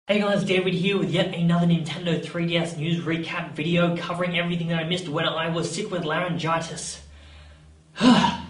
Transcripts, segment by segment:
Hey guys, David here with yet another Nintendo 3DS news recap video covering everything that I missed when I was sick with laryngitis. I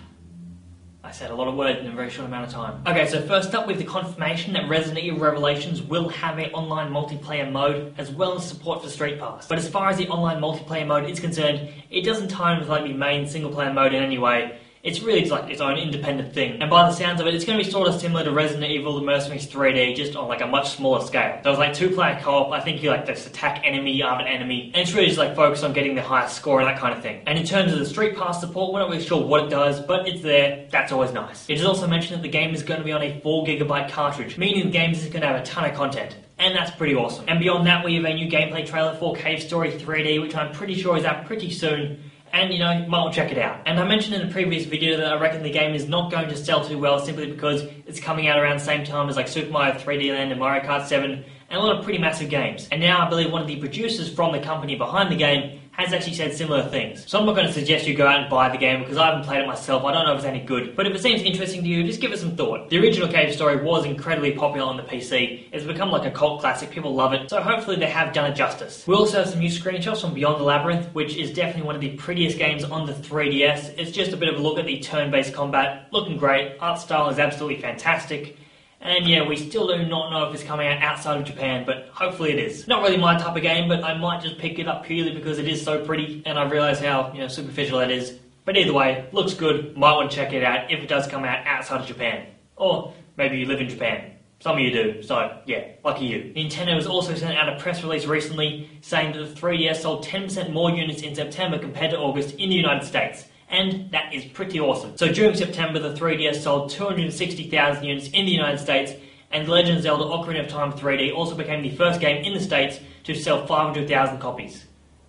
said a lot of words in a very short amount of time. Okay, so first up with the confirmation that Resident Evil Revelations will have an online multiplayer mode as well as support for Street Pass. But as far as the online multiplayer mode is concerned, it doesn't tie in with like the main single player mode in any way. It's really just like its own independent thing. And by the sounds of it, it's going to be sort of similar to Resident Evil The Mercenaries 3D, just on like a much smaller scale. So it's like 2-player co-op, I think you like this attack enemy, arm an enemy, and it's really just like focused on getting the highest score and that kind of thing. And in terms of the Street Pass support, we're not really sure what it does, but it's there, that's always nice. It is also mentioned that the game is going to be on a 4GB cartridge, meaning the game is going to have a ton of content. And that's pretty awesome. And beyond that, we have a new gameplay trailer for Cave Story 3D, which I'm pretty sure is out pretty soon. And you know, you might want to check it out. And I mentioned in the previous video that I reckon the game is not going to sell too well simply because it's coming out around the same time as like Super Mario 3D Land and Mario Kart 7 and a lot of pretty massive games. And now I believe one of the producers from the company behind the game has actually said similar things. So I'm not going to suggest you go out and buy the game because I haven't played it myself, I don't know if it's any good. But if it seems interesting to you, just give it some thought. The original Cave Story was incredibly popular on the PC. It's become like a cult classic, people love it, so hopefully they have done it justice. We also have some new screenshots from Beyond the Labyrinth, which is definitely one of the prettiest games on the 3DS. It's just a bit of a look at the turn-based combat, looking great, art style is absolutely fantastic. And yeah, we still do not know if it's coming out outside of Japan, but hopefully it is. Not really my type of game, but I might just pick it up purely because it is so pretty, and I realise how, superficial that is. But either way, looks good, might want to check it out if it does come out outside of Japan. Or maybe you live in Japan. Some of you do, so yeah, lucky you. Nintendo has also sent out a press release recently saying that the 3DS sold 10% more units in September compared to August in the United States. And that is pretty awesome. So during September, the 3DS sold 260,000 units in the United States, and The Legend of Zelda Ocarina of Time 3D also became the first game in the States to sell 500,000 copies.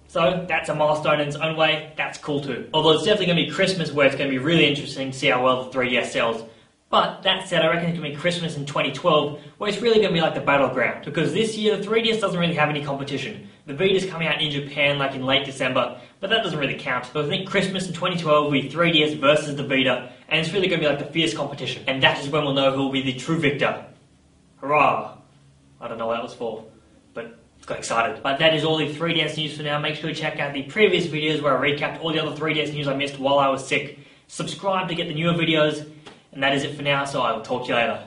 So that's a milestone in its own way, that's cool too. Although it's definitely going to be Christmas where it's going to be really interesting to see how well the 3DS sells. But that said, I reckon it's going to be Christmas in 2012, where it's really going to be like the battleground. Because this year, the 3DS doesn't really have any competition. The Vita's coming out in Japan like in late December, but that doesn't really count. So I think Christmas in 2012 will be 3DS versus the Vita, and it's really going to be like the fierce competition. And that is when we'll know who will be the true victor. Hurrah! I don't know what that was for, but got excited. But that is all the 3DS news for now. Make sure you check out the previous videos where I recapped all the other 3DS news I missed while I was sick. Subscribe to get the newer videos. And that is it for now, so I will talk to you later.